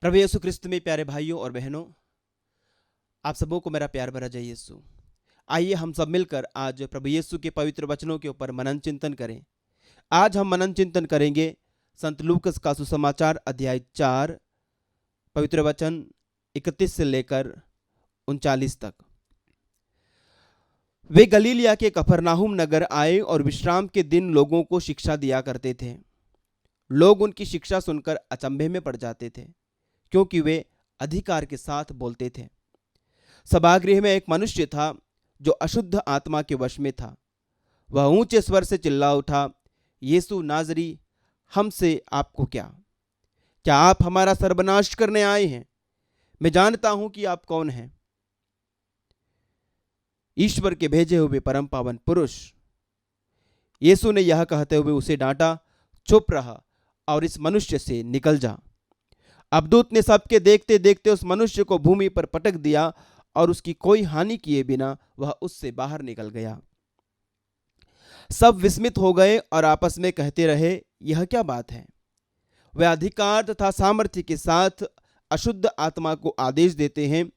प्रभु यीशु क्रिस्त में प्यारे भाइयों और बहनों, आप सबों को मेरा प्यार भरा जय यीशु। आइए हम सब मिलकर आज प्रभु यीशु के पवित्र वचनों के ऊपर मनन चिंतन करें। आज हम मनन चिंतन करेंगे संत लूकस का सुसमाचार अध्याय 4 पवित्र वचन 31 से लेकर 39 तक। वे गलीलिया के कफरनाहुम नगर आए और विश्राम के दिन लोगों को शिक्षा दिया करते थे। लोग उनकी शिक्षा सुनकर अचंभे में पड़ जाते थे, क्योंकि वे अधिकार के साथ बोलते थे। सभागृह में एक मनुष्य था जो अशुद्ध आत्मा के वश में था। वह ऊंचे स्वर से चिल्ला उठा, यीशु नाजरी, हमसे आपको क्या आप हमारा सर्वनाश करने आए हैं? मैं जानता हूं कि आप कौन हैं, ईश्वर के भेजे हुए परम पावन पुरुष। यीशु ने यह कहते हुए उसे डांटा, चुप रहा और इस मनुष्य से निकल जा। अबदूत ने सबके देखते देखते उस मनुष्य को भूमि पर पटक दिया और उसकी कोई हानि किए बिना वह उससे बाहर निकल गया। सब विस्मित हो गए और आपस में कहते रहे, यह क्या बात है? वे अधिकार तथा सामर्थ्य के साथ अशुद्ध आत्मा को आदेश देते हैं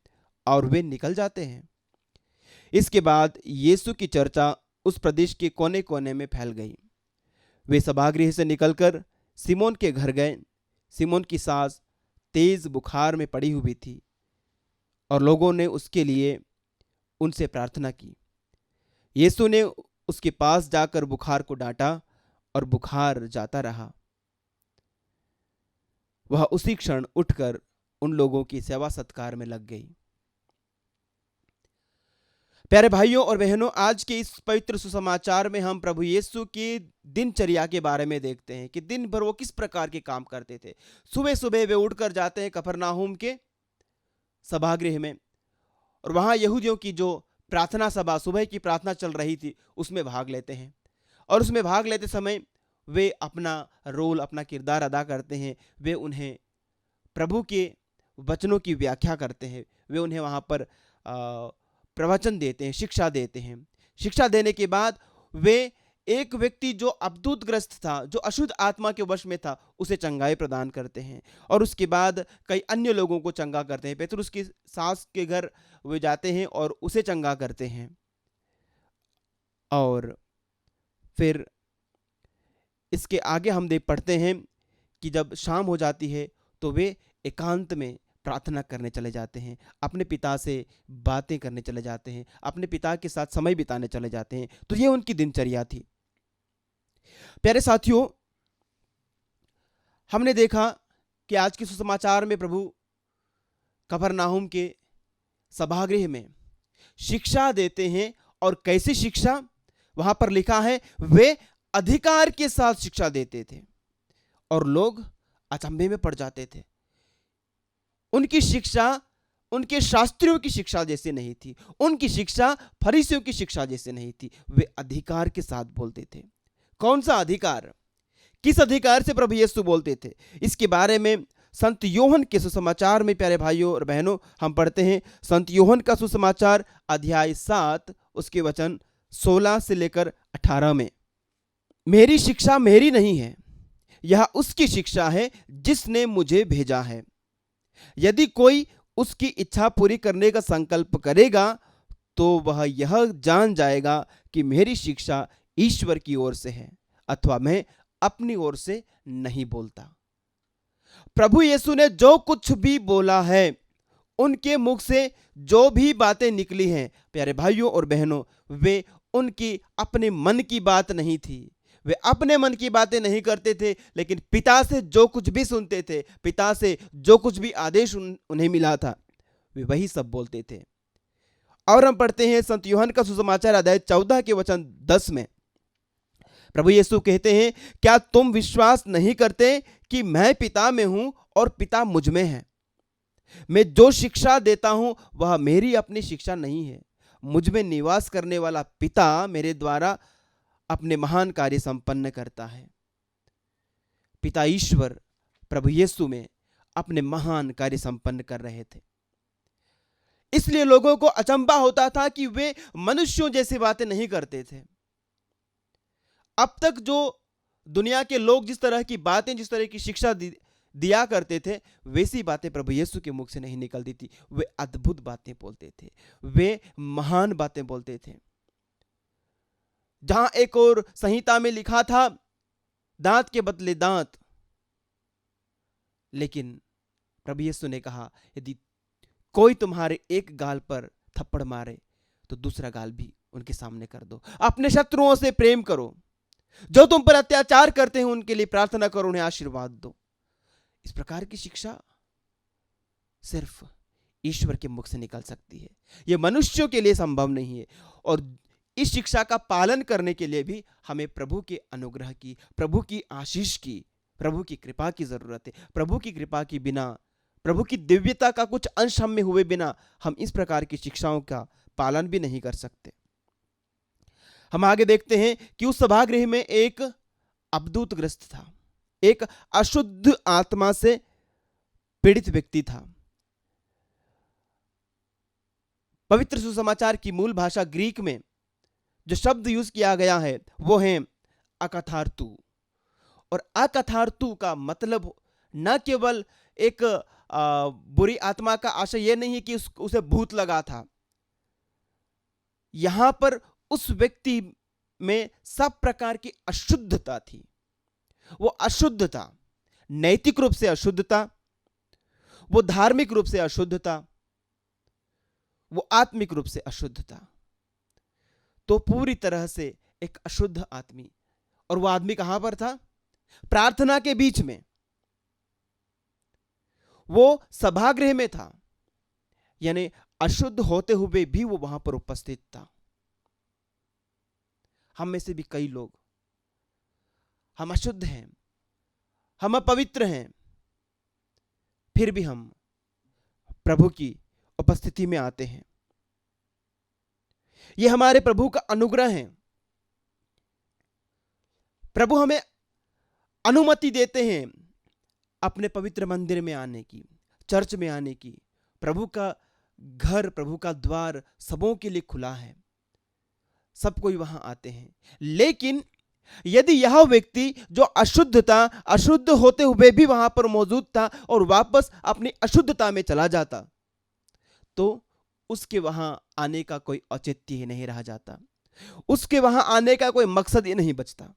और वे निकल जाते हैं। इसके बाद यीशु की चर्चा उस प्रदेश के कोने कोने में फैल गई। वे सभागृह से निकलकर सिमोन के घर गए। सिमोन की सास तेज बुखार में पड़ी हुई थी और लोगों ने उसके लिए उनसे प्रार्थना की। यीशु ने उसके पास जाकर बुखार को डांटा और बुखार जाता रहा। वह उसी क्षण उठकर उन लोगों की सेवा सत्कार में लग गई। प्यारे भाइयों और बहनों, आज के इस पवित्र सुसमाचार में हम प्रभु यीशु की दिनचर्या के बारे में देखते हैं कि दिन भर वो किस प्रकार के काम करते थे। सुबह सुबह वे उठकर जाते हैं कफरनाहुम के सभागृह में और वहां यहूदियों की जो प्रार्थना सभा, सुबह की प्रार्थना चल रही थी, उसमें भाग लेते हैं। और उसमें भाग लेते समय वे अपना रोल, अपना किरदार अदा करते हैं। वे उन्हें प्रभु के वचनों की व्याख्या करते हैं। वे उन्हें वहां पर प्रवचन देते हैं, शिक्षा देते हैं। शिक्षा देने के बाद वे एक व्यक्ति जो अबदूतग्रस्त था, जो अशुद्ध आत्मा के वश में था, उसे चंगाई प्रदान करते हैं। और उसके बाद कई अन्य लोगों को चंगा करते हैं। पेतरुस की सास के घर वे जाते हैं और उसे चंगा करते हैं। और फिर इसके आगे हम देख पढ़ते हैं कि जब शाम हो जाती है तो वे एकांत में प्रार्थना करने चले जाते हैं, अपने पिता से बातें करने चले जाते हैं, अपने पिता के साथ समय बिताने चले जाते हैं। तो ये उनकी दिनचर्या थी। प्यारे साथियों, हमने देखा कि आज के सुसमाचार में प्रभु कफरनाहुम के सभागृह में शिक्षा देते हैं। और कैसी शिक्षा? वहां पर लिखा है, वे अधिकार के साथ शिक्षा देते थे और लोग अचंभे में पड़ जाते थे। उनकी शिक्षा उनके शास्त्रियों की शिक्षा जैसे नहीं थी, उनकी शिक्षा फरीसियों की शिक्षा जैसे नहीं थी। वे अधिकार के साथ बोलते थे। कौन सा अधिकार? किस अधिकार से प्रभु यीशु बोलते थे? इसके बारे में संत यूहन्ना के सुसमाचार में प्यारे भाइयों और बहनों हम पढ़ते हैं। संत यूहन्ना का सुसमाचार अध्याय 7 उसके वचन 16 से लेकर 18 में, मेरी शिक्षा मेरी नहीं है, यह उसकी शिक्षा है जिसने मुझे भेजा है। यदि कोई उसकी इच्छा पूरी करने का संकल्प करेगा तो वह यह जान जाएगा कि मेरी शिक्षा ईश्वर की ओर से है, अथवा मैं अपनी ओर से नहीं बोलता। प्रभु यीशु ने जो कुछ भी बोला है, उनके मुख से जो भी बातें निकली हैं, प्यारे भाइयों और बहनों, वे उनकी अपने मन की बात नहीं थी। वे अपने मन की बातें नहीं करते थे, लेकिन पिता से जो कुछ भी सुनते थे, पिता से जो कुछ भी आदेश उन्हें मिला था, वे वही सब बोलते थे। और हम पढ़ते हैं संत यूहन्ना का सुसमाचार अध्याय 14 के वचन 10 में प्रभु यीशु कहते हैं, क्या तुम विश्वास नहीं करते कि मैं पिता में हूं और पिता मुझ में है? मैं जो शिक्षा देता हूं वह मेरी अपनी शिक्षा नहीं है, मुझ में निवास करने वाला पिता मेरे द्वारा अपने महान कार्य संपन्न करता है। पिता ईश्वर प्रभु यीशु में अपने महान कार्य संपन्न कर रहे थे। इसलिए लोगों को अचंभा होता था कि वे मनुष्यों जैसी बातें नहीं करते थे। अब तक जो दुनिया के लोग जिस तरह की बातें, जिस तरह की शिक्षा दिया करते थे, वैसी बातें प्रभु यीशु के मुख से नहीं निकलती थी। वे अद्भुत बातें बोलते थे, वे महान बातें बोलते थे। जहां एक और संहिता में लिखा था दांत के बदले दांत, लेकिन प्रभु यीशु ने कहा यदि कोई तुम्हारे एक गाल पर थप्पड़ मारे तो दूसरा गाल भी उनके सामने कर दो। अपने शत्रुओं से प्रेम करो, जो तुम पर अत्याचार करते हैं उनके लिए प्रार्थना करो, उन्हें आशीर्वाद दो। इस प्रकार की शिक्षा सिर्फ ईश्वर के मुख से निकल सकती है, यह मनुष्यों के लिए संभव नहीं है। और इस शिक्षा का पालन करने के लिए भी हमें प्रभु के अनुग्रह की, प्रभु की आशीष की, प्रभु की कृपा की जरूरत है। प्रभु की कृपा के बिना, प्रभु की दिव्यता का कुछ अंश हम में हुए बिना हम इस प्रकार की शिक्षाओं का पालन भी नहीं कर सकते। हम आगे देखते हैं कि उस सभागृह में एक अवधूतग्रस्त था, एक अशुद्ध आत्मा से पीड़ित व्यक्ति था। पवित्र सुसमाचार की मूल भाषा ग्रीक में जो शब्द यूज किया गया है वो है अकथार्तु। और अकथार्तु का मतलब न केवल एक बुरी आत्मा का आशय यह नहीं है कि उसे भूत लगा था। यहां पर उस व्यक्ति में सब प्रकार की अशुद्धता थी। वो अशुद्ध था, नैतिक रूप से अशुद्ध था, वो धार्मिक रूप से अशुद्ध था, वो आत्मिक रूप से अशुद्ध था। तो पूरी तरह से एक अशुद्ध आदमी। और वो आदमी कहां पर था? प्रार्थना के बीच में, वो सभागृह में था, यानी अशुद्ध होते हुए भी वो वहां पर उपस्थित था। हम में से भी कई लोग, हम अशुद्ध हैं, हम अपवित्र हैं, फिर भी हम प्रभु की उपस्थिति में आते हैं। यह हमारे प्रभु का अनुग्रह है। प्रभु हमें अनुमति देते हैं अपने पवित्र मंदिर में आने की, चर्च में आने की। प्रभु का घर, प्रभु का द्वार सबों के लिए खुला है, सब कोई वहां आते हैं। लेकिन यदि यह व्यक्ति जो अशुद्ध था, अशुद्ध होते हुए भी वहां पर मौजूद था और वापस अपनी अशुद्धता में चला जाता, तो उसके वहां आने का कोई औचित्य ही नहीं रह जाता, उसके वहां आने का कोई मकसद ही नहीं बचता।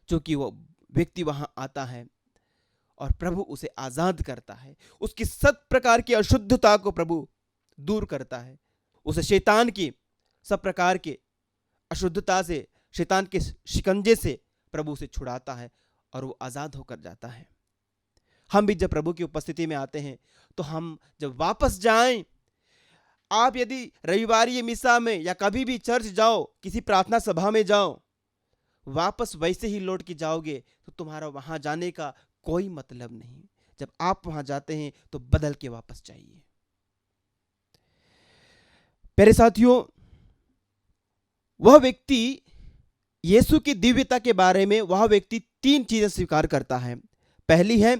क्योंकि वो व्यक्ति वहां आता है और प्रभु उसे आजाद करता है, उसकी सब प्रकार की अशुद्धता को प्रभु दूर करता है, उसे शैतान की सब प्रकार के अशुद्धता से, शैतान के शिकंजे से प्रभु उसे छुड़ाता है और वो आजाद होकर जाता है। हम भी जब प्रभु की उपस्थिति में आते हैं तो हम जब वापस जाएं, आप यदि रविवारी मिसा में या कभी भी चर्च जाओ, किसी प्रार्थना सभा में जाओ, वापस वैसे ही लौट के जाओगे तो तुम्हारा वहां जाने का कोई मतलब नहीं। जब आप वहां जाते हैं तो बदल के वापस जाइए। प्यारे साथियों, वह व्यक्ति यीशु की दिव्यता के बारे में, वह व्यक्ति 3 चीजें स्वीकार करता है। पहली है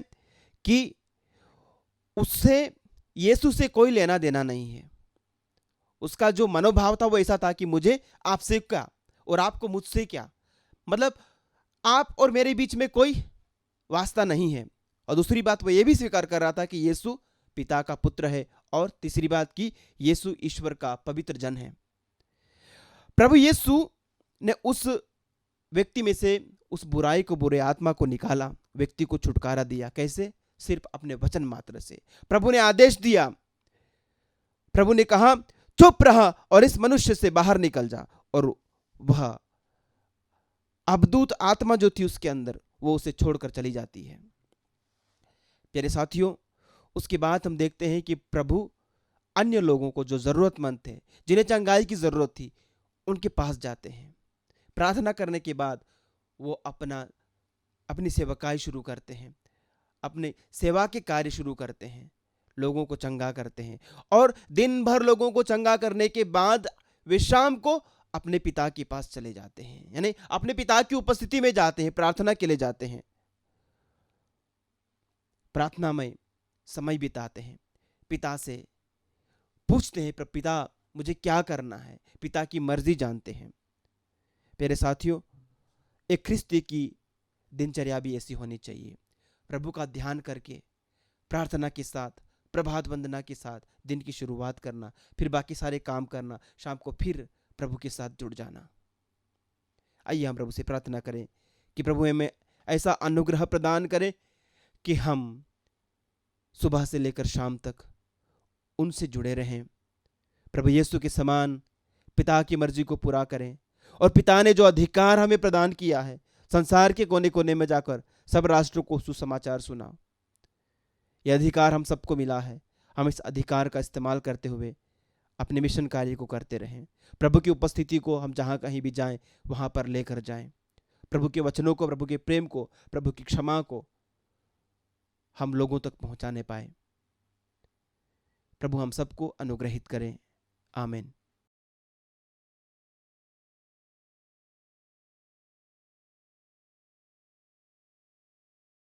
कि उससे यीशु से कोई लेना देना नहीं है। उसका जो मनोभाव था वो ऐसा था कि मुझे आपसे क्या और आपको मुझसे क्या, मतलब आप और मेरे बीच में कोई वास्ता नहीं है। और दूसरी बात वो ये भी स्वीकार कर रहा था कि यीशु पिता का पुत्र है। और तीसरी बात कि यीशु ईश्वर का पवित्र जन है। प्रभु यीशु ने उस व्यक्ति में से उस बुराई को, बुरे आत्मा को निकाला, व्यक्ति को छुटकारा दिया। कैसे? सिर्फ अपने वचन मात्र से। प्रभु ने आदेश दिया, प्रभु ने कहा चुप रहा और इस मनुष्य से बाहर निकल जा। और वह अवधूत आत्मा जो थी उसके अंदर, वो उसे छोड़कर चली जाती है। प्यारे साथियों, उसके बाद हम देखते हैं कि प्रभु अन्य लोगों को जो जरूरतमंद थे, जिन्हें चंगाई की जरूरत थी, उनके पास जाते हैं। प्रार्थना करने के बाद वो अपनी सेवकाई शुरू करते हैं, अपने सेवा के कार्य शुरू करते हैं, लोगों को चंगा करते हैं। और दिन भर लोगों को चंगा करने के बाद वे शाम को अपने पिता के पास चले जाते हैं, यानी अपने पिता की उपस्थिति में जाते हैं, प्रार्थना के लिए जाते हैं, प्रार्थना में समय बिताते हैं, पिता से पूछते हैं पिता मुझे क्या करना है, पिता की मर्जी जानते हैं। प्यारे साथियों, एक ख्रिस्ती की दिनचर्या भी ऐसी होनी चाहिए। प्रभु का ध्यान करके प्रार्थना के साथ, प्रभात वंदना के साथ दिन की शुरुआत करना, फिर बाकी सारे काम करना, शाम को फिर प्रभु के साथ जुड़ जाना। आइए हम प्रभु से प्रार्थना करें कि प्रभु हमें ऐसा अनुग्रह प्रदान करें कि हम सुबह से लेकर शाम तक उनसे जुड़े रहें, प्रभु यीशु के समान पिता की मर्जी को पूरा करें। और पिता ने जो अधिकार हमें प्रदान किया है, संसार के कोने कोने में जाकर सब राष्ट्रों को सुसमाचार सुनाओ, यह अधिकार हम सबको मिला है। हम इस अधिकार का इस्तेमाल करते हुए अपने मिशन कार्य को करते रहें। प्रभु की उपस्थिति को हम जहाँ कहीं भी जाएं वहाँ पर लेकर जाएं। प्रभु के वचनों को, प्रभु के प्रेम को, प्रभु की क्षमा को हम लोगों तक पहुँचाने पाए। प्रभु हम सबको अनुग्रहित करें। आमीन।